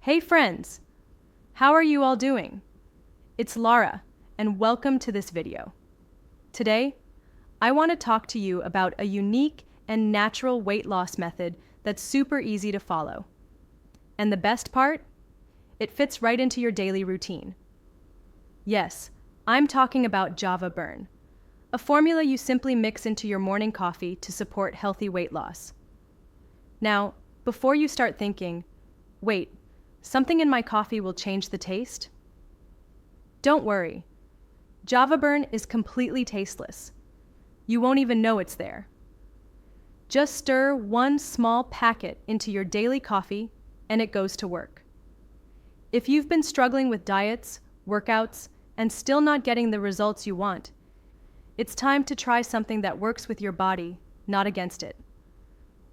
Hey friends! How are you all doing? It's Lara, and welcome to this video. Today, I want to talk to you about a unique and natural weight loss method that's super easy to follow. And the best part? It fits right into your daily routine. Yes, I'm talking about Java Burn, a formula you simply mix into your morning coffee to support healthy weight loss. Now, before you start thinking, wait, something in my coffee will change the taste? Don't worry. Java Burn is completely tasteless. You won't even know it's there. Just stir one small packet into your daily coffee and it goes to work. If you've been struggling with diets, workouts, and still not getting the results you want, it's time to try something that works with your body, not against it.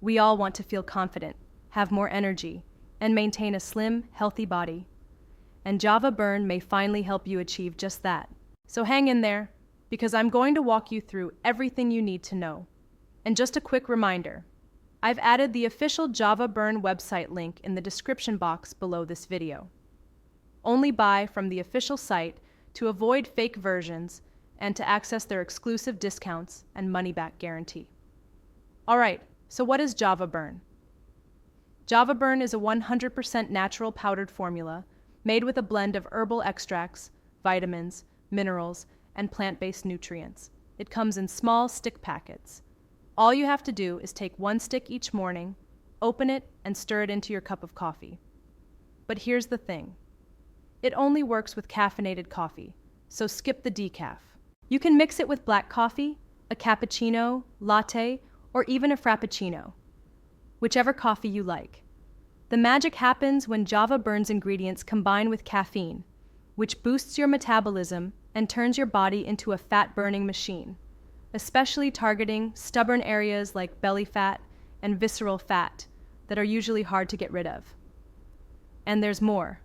We all want to feel confident, have more energy, and maintain a slim, healthy body. And Java Burn may finally help you achieve just that. So hang in there, because I'm going to walk you through everything you need to know. And just a quick reminder, I've added the official Java Burn website link in the description box below this video. Only buy from the official site to avoid fake versions and to access their exclusive discounts and money-back guarantee. Alright, so what is Java Burn? Java Burn is a 100% natural powdered formula made with a blend of herbal extracts, vitamins, minerals, and plant-based nutrients. It comes in small stick packets. All you have to do is take one stick each morning, open it, and stir it into your cup of coffee. But here's the thing. It only works with caffeinated coffee, so skip the decaf. You can mix it with black coffee, a cappuccino, latte, or even a frappuccino, whichever coffee you like. The magic happens when Java Burn's ingredients combine with caffeine, which boosts your metabolism and turns your body into a fat-burning machine, especially targeting stubborn areas like belly fat and visceral fat that are usually hard to get rid of. And there's more.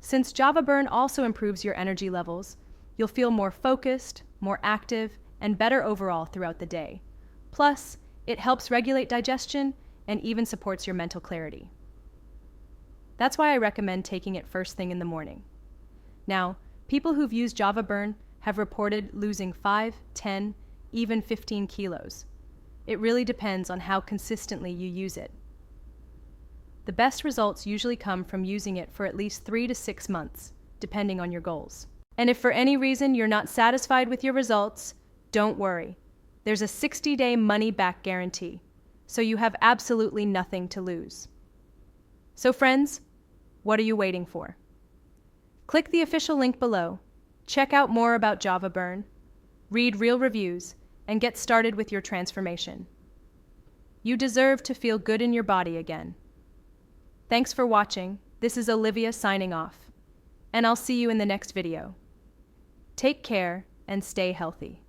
Since Java Burn also improves your energy levels, you'll feel more focused, more active, and better overall throughout the day. Plus, it helps regulate digestion and even supports your mental clarity. That's why I recommend taking it first thing in the morning. Now, people who've used Java Burn have reported losing 5, 10, even 15 kilos. It really depends on how consistently you use it. The best results usually come from using it for at least 3 to 6 months, depending on your goals. And if for any reason you're not satisfied with your results, don't worry. There's a 60-day money-back guarantee, so you have absolutely nothing to lose. So friends, what are you waiting for? Click the official link below, check out more about Java Burn, read real reviews, and get started with your transformation. You deserve to feel good in your body again. Thanks for watching. This is Olivia signing off, and I'll see you in the next video. Take care and stay healthy.